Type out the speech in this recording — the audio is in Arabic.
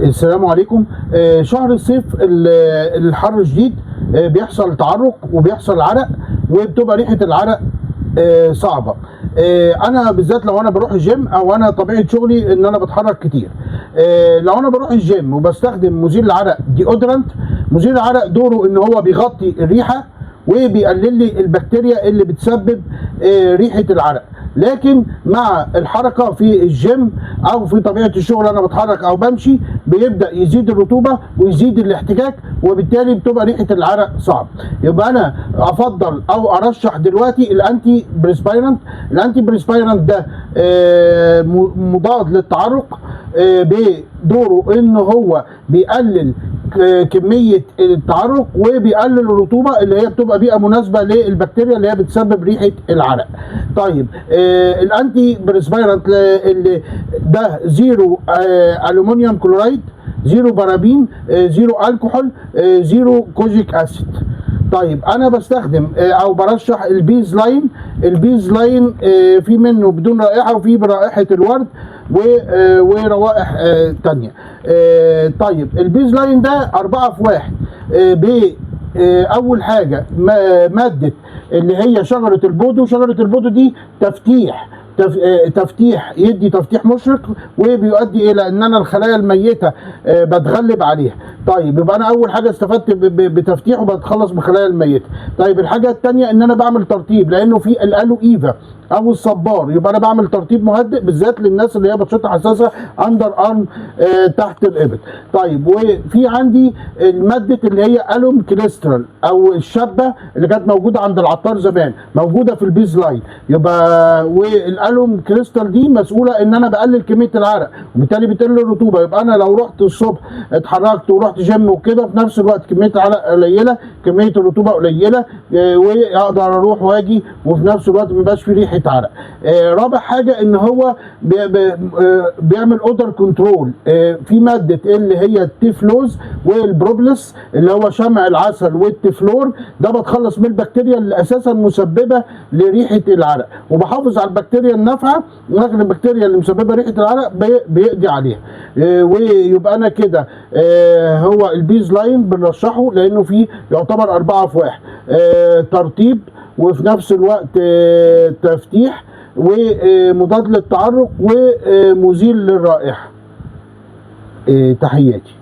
السلام عليكم. شهر الصيف الحر شديد، بيحصل تعرق وبيحصل عرق، وبتبقى ريحة العرق صعبة. انا بالذات لو انا بروح الجيم، او انا طبيعة شغلي ان انا بتحرك كتير. لو انا بروح الجيم وبستخدم مزيل العرق ديودرنت، مزيل العرق دوره ان هو بيغطي الريحة وبيقلل لي البكتيريا اللي بتسبب ريحة العرق. لكن مع الحركه في الجيم او في طبيعه الشغل، انا بتحرك او بمشي، بيبدا يزيد الرطوبه ويزيد الاحتكاك، وبالتالي بتبقى ريحه العرق صعب. يبقى انا افضل او ارشح دلوقتي الانتي بريسبيرنت. الانتي بريسبيرنت ده مضاد للتعرق، بدوره ان هو بيقلل كميه التعرق وبيقلل الرطوبه اللي هي بتبقى بيئه مناسبه للبكتيريا اللي هي بتسبب ريحه العرق. طيب الانتي بريسبيرنت اللي ده زيرو الومنيوم كلورايد، زيرو بارابين، زيرو الكحول، زيرو كوجيك اسيد. طيب انا بستخدم او برشح البيز لاين. البيز لاين في منه بدون رائحه وفي برائحه الورد وروائح تانية. طيب البيز لاين ده 4 في 1. اول حاجه ماده اللي هي شجره البودو. شجره البودو دي تفتيح يدي تفتيح مشرق، وبيؤدي الى ان انا الخلايا الميته بتغلب عليها. طيب يبقى انا اول حاجه استفدت بتفتيح وبتخلص من الخلايا الميته. طيب الحاجه الثانيه ان انا بعمل ترطيب، لانه في الالو ايفا او الصبار، يبقى انا بعمل ترطيب مهدئ بالذات للناس اللي هي بتشوط حساسه اندر ارم تحت الابط. طيب وفي عندي الماده اللي هي الوم كليسترول او الشابه اللي كانت موجوده عند العطار زمان، موجوده في البيز لاين. يبقى والالوم كريستال دي مسؤوله ان انا بقلل كميه العرق، وبالتالي بتقلل الرطوبه. يبقى انا لو رحت الصبح اتحركت ورحت جيم وكده، في نفس الوقت كميه العرق قليله، كميه الرطوبه قليله، واقدر اروح واجي، وفي نفس الوقت ما يبقاش في ريحه عرق. رابع حاجه ان هو بيعمل اودر كنترول. في ماده اللي هي التيفلوز والبروبلس اللي هو شمع العسل والتفلور، ده بتخلص من البكتيريا اللي اساسا مسببه لريحه العرق، وبحافظ على البكتيريا النافعه، ولكن البكتيريا اللي مسببه ريحه العرق بيقضي عليها. ويبقى انا كده هو البيز لاين بنرشحه لانه فيه يعتبر 4 في 1. ترطيب، وفي نفس الوقت تفتيح، ومضاد للتعرق، ومزيل للرائحه. تحياتي.